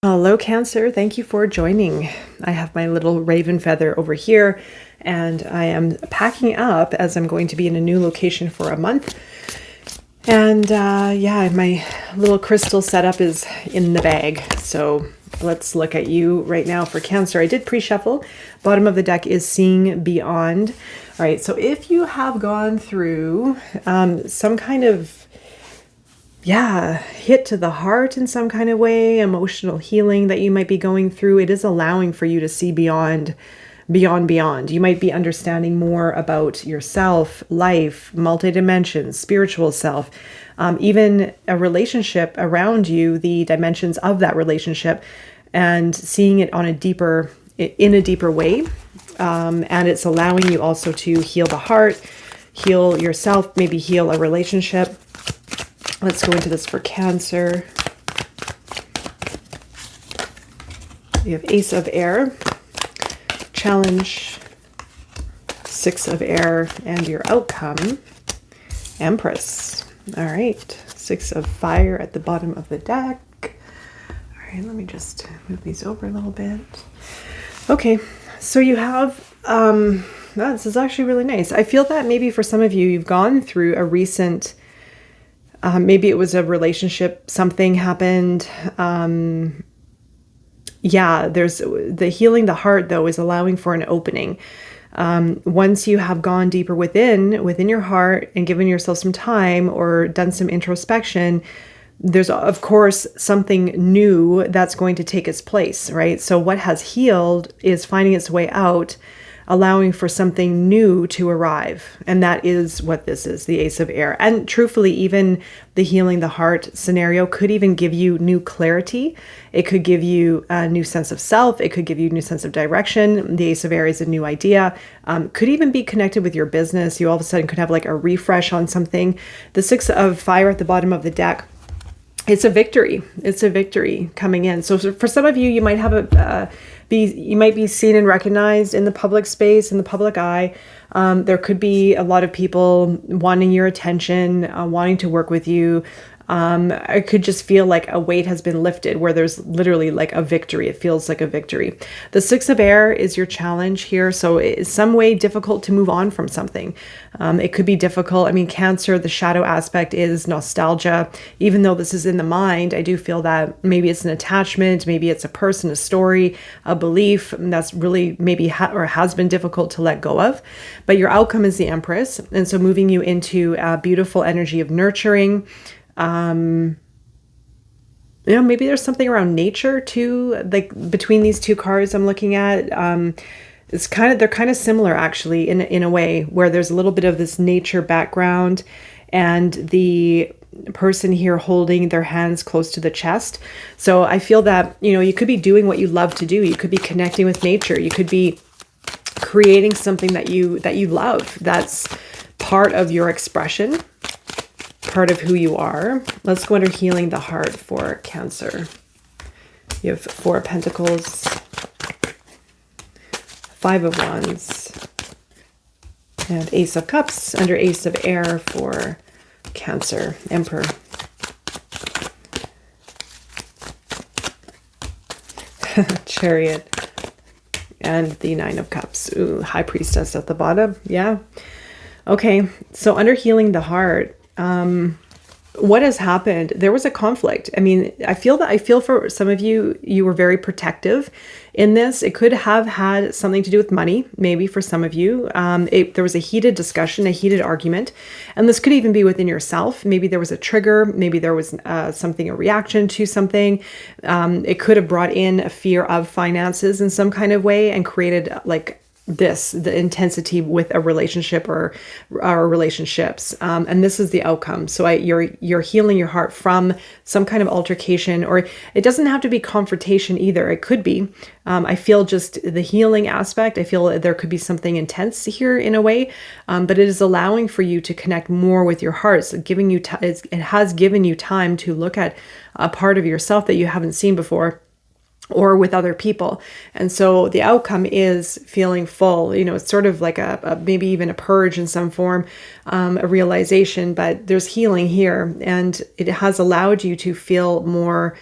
Hello, Cancer. Thank you for joining. I have my little raven feather over here, and I am packing up as I'm going to be in a new location for a month. And yeah, my little crystal setup is in the bag. So let's look at you right now for Cancer. I did pre-shuffle. Bottom of the deck is Seeing Beyond. All right, so if you have gone through some kind of hit to the heart in some kind of way, emotional healing that you might be going through, it is allowing for you to see beyond. You might be understanding more about yourself, life, multi-dimensions, spiritual self, even a relationship around you, the dimensions of that relationship, and seeing it in a deeper way. And it's allowing you also to heal the heart, heal yourself, maybe heal a relationship. Let's go into this for Cancer. You have Ace of Air, Challenge, Six of Air, and your outcome, Empress. All right, Six of Fire at the bottom of the deck. All right, let me just move these over a little bit. Okay, so you have, this is actually really nice. I feel that maybe for some of you, you've gone through a recent maybe it was a relationship, something happened. There's the healing the heart, though, is allowing for an opening. Once you have gone deeper within your heart and given yourself some time or done some introspection, there's, of course, something new that's going to take its place, right? So what has healed is finding its way out, allowing for something new to arrive. And that is what this is, the Ace of Air. And truthfully, even the healing the heart scenario could even give you new clarity. It could give you a new sense of self. It could give you a new sense of direction. The Ace of Air is a new idea. Could even be connected with your business. You all of a sudden could have like a refresh on something. The Six of Fire at the bottom of the deck, it's a victory. It's a victory coming in. So for some of you, you might have you might be seen and recognized in the public space, in the public eye. There could be a lot of people wanting your attention, wanting to work with you. I could just feel like a weight has been lifted where there's literally like a victory. It feels like a victory. The Six of Air is your challenge here. So it's some way difficult to move on from something. It could be difficult. I mean, Cancer, the shadow aspect is nostalgia. Even though this is in the mind, I do feel that maybe it's an attachment, maybe it's a person, a story, a belief that's really maybe or has been difficult to let go of. But your outcome is the Empress. And so moving you into a beautiful energy of nurturing. Maybe there's something around nature too, like between these two cards I'm looking at. They're kind of similar actually in a way where there's a little bit of this nature background and the person here holding their hands close to the chest. So I feel that, you could be doing what you love to do. You could be connecting with nature. You could be creating something that you love. That's part of your expression, part of who you are. Let's go under healing the heart for Cancer. You have Four of Pentacles, Five of Wands, and Ace of Cups under Ace of Air for Cancer, Emperor. Chariot, and the Nine of Cups. Ooh, High Priestess at the bottom. Yeah. Okay, so under healing the heart, what has happened? There was a conflict. I mean, I feel for some of you, you were very protective in this. It could have had something to do with money, maybe for some of you. There was a heated discussion, a heated argument, and this could even be within yourself. Maybe there was a trigger. Maybe there was a reaction to something. It could have brought in a fear of finances in some kind of way and created the intensity with a relationship or relationships. And this is the outcome. So you're healing your heart from some kind of altercation, or it doesn't have to be confrontation either. It could be, I feel just the healing aspect. I feel there could be something intense here in a way, but it is allowing for you to connect more with your heart. So it has given you time to look at a part of yourself that you haven't seen before, or with other people. And so the outcome is feeling full. It's sort of like a maybe even a purge in some form, a realization, but there's healing here, and it has allowed you to feel more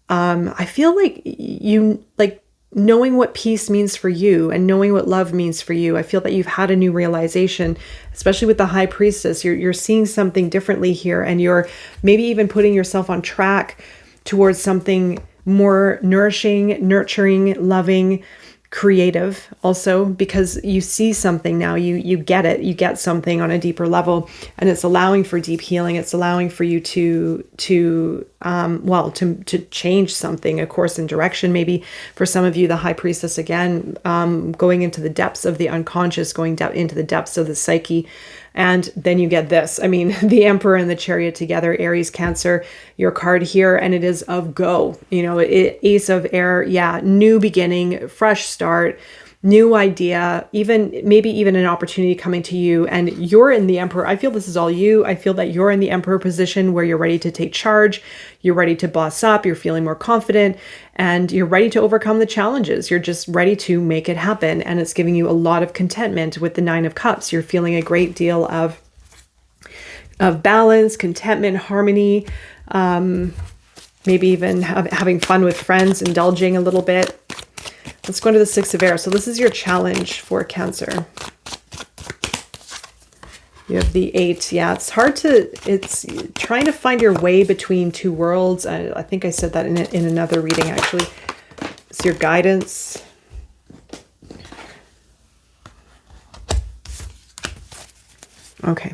I feel like you like knowing what peace means for you and knowing what love means for you. I feel that you've had a new realization, especially with the high priestess. You're seeing something differently here, and you're maybe even putting yourself on track towards something more nourishing, nurturing, loving, creative also, because you see something now, you get it, you get something on a deeper level, and it's allowing for deep healing. It's allowing for you to change something, a course and direction. Maybe for some of you, the high priestess again, going into the depths of the unconscious, going into the depths of the psyche. And then you get this. I mean, the Emperor and the Chariot together, Aries, Cancer, your card here, and it is of go. Ace of Air, yeah, new beginning, fresh start, new idea, maybe even an opportunity coming to you, and you're in the Emperor. I feel this is all you. I feel that you're in the Emperor position where you're ready to take charge, you're ready to boss up, you're feeling more confident, and you're ready to overcome the challenges. You're just ready to make it happen, and it's giving you a lot of contentment with the Nine of Cups. You're feeling a great deal of balance, contentment, harmony, maybe even having fun with friends, indulging a little bit. Let's go into the Six of Air. So this is your challenge for Cancer. You have the 8. Yeah, it's trying to find your way between two worlds. I think I said that in another reading, actually. It's your guidance. Okay.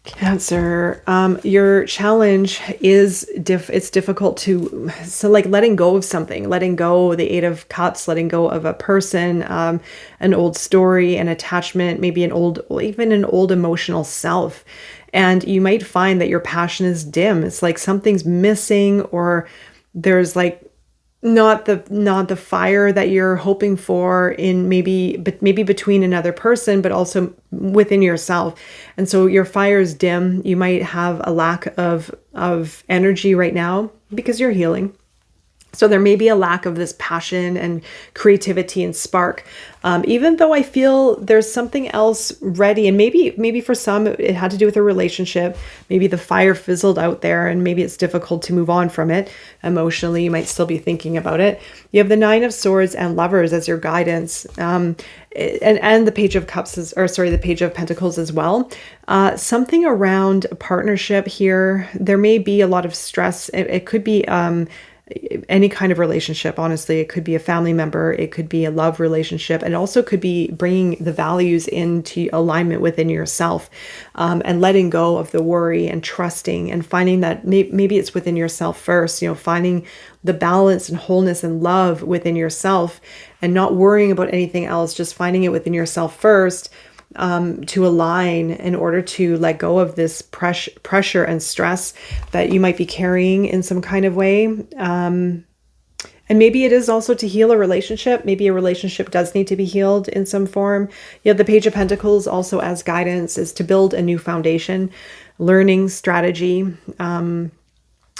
Cancer, your challenge is it's difficult to, so like letting go of something, letting go, the 8 of Cups, letting go of a person, an old story, an attachment, maybe even an old emotional self. And you might find that your passion is dim. It's like something's missing, or there's like not the fire that you're hoping for in maybe between another person, but also within yourself. And so your fire is dim. You might have a lack of energy right now because you're healing. So there may be a lack of this passion and creativity and spark, even though I feel there's something else ready. And maybe for some, it had to do with a relationship. Maybe the fire fizzled out there and maybe it's difficult to move on from it emotionally. You might still be thinking about it. You have the 9 of Swords and Lovers as your guidance, and the Page of Cups the Page of Pentacles as well. Something around a partnership here. There may be a lot of stress. It could be any kind of relationship. Honestly, it could be a family member, it could be a love relationship, and also could be bringing the values into alignment within yourself, and letting go of the worry and trusting and finding that maybe it's within yourself first, finding the balance and wholeness and love within yourself and not worrying about anything else, just finding it within yourself first, to align in order to let go of this pressure and stress that you might be carrying in some kind of way. And maybe it is also to heal a relationship. Maybe a relationship does need to be healed in some form. You have the Page of Pentacles also as guidance, is to build a new foundation, learning strategy,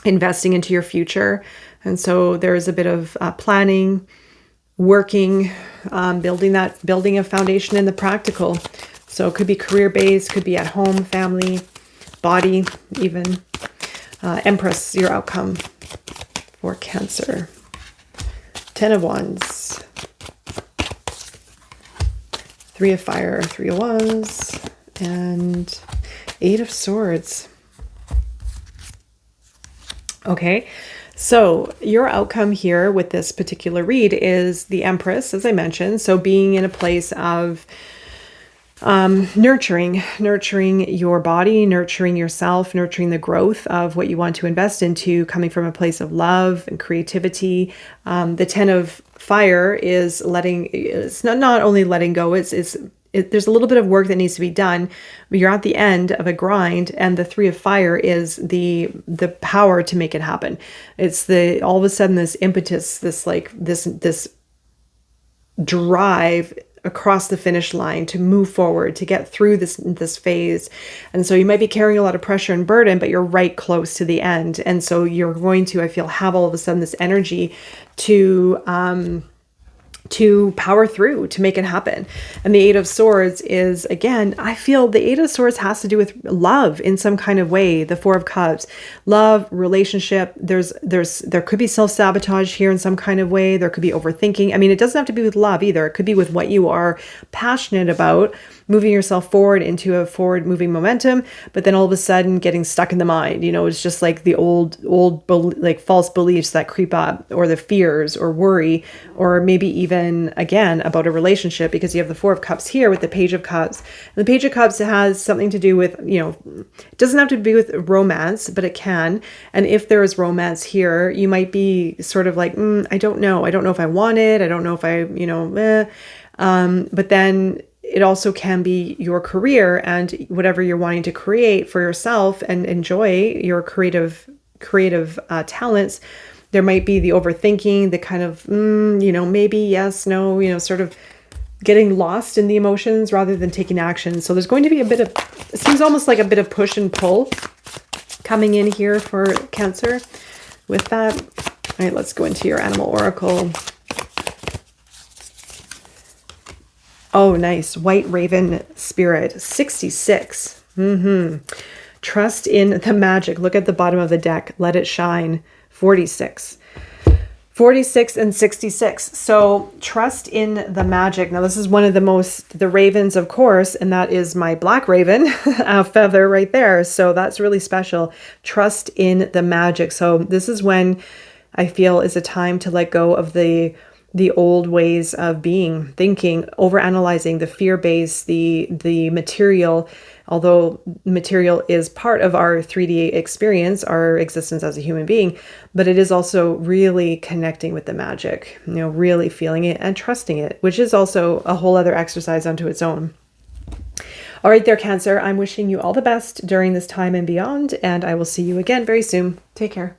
investing into your future. And so there is a bit of planning, working, building a foundation in the practical. So it could be career-based, could be at home, family, body, even. Empress, your outcome for Cancer. 10 of Wands. 3 of Fire, 3 of Wands, and 8 of Swords. Okay. So your outcome here with this particular read is the Empress, as I mentioned. So being in a place of nurturing your body, nurturing yourself, nurturing the growth of what you want to invest into, coming from a place of love and creativity. The 10 of Fire is it's not only letting go, there's a little bit of work that needs to be done, but you're at the end of a grind, and the 3 of Fire is the power to make it happen. It's all of a sudden this impetus, this drive across the finish line to move forward, to get through this phase. And so you might be carrying a lot of pressure and burden, but you're right close to the end. And so you're going to, I feel, have all of a sudden this energy to to power through, to make it happen. And the Eight of Swords is, again, I feel the Eight of Swords has to do with love in some kind of way. The Four of Cups, love, relationship. There could be self-sabotage here in some kind of way. There could be overthinking. I mean, it doesn't have to be with love either. It could be with what you are passionate about, moving yourself forward into a forward moving momentum, but then all of a sudden getting stuck in the mind. It's just like the old like false beliefs that creep up, or the fears or worry, or maybe even again about a relationship, because you have the Four of Cups here with the Page of Cups. And the Page of Cups has something to do with, it doesn't have to be with romance, but it can. And if there is romance here, you might be sort of like, I don't know if I want it. I don't know if I, but then it also can be your career and whatever you're wanting to create for yourself and enjoy your creative talents. There might be the overthinking, the kind of, maybe, yes, no, sort of getting lost in the emotions rather than taking action. So there's going to be it seems almost like a bit of push and pull coming in here for Cancer with that. All right, let's go into your animal oracle. Oh, nice. White Raven Spirit, 66. Trust in the magic. Look at the bottom of the deck. Let it shine, 46. 46 and 66. So trust in the magic. Now, this is one of the ravens, of course, and that is my black raven feather right there. So that's really special. Trust in the magic. So this is when I feel is a time to let go of the old ways of being, thinking, overanalyzing, the fear base, the material. Although material is part of our 3D experience, our existence as a human being, but it is also really connecting with the magic, really feeling it and trusting it, which is also a whole other exercise unto its own. All right there, Cancer, I'm wishing you all the best during this time and beyond, and I will see you again very soon. Take care.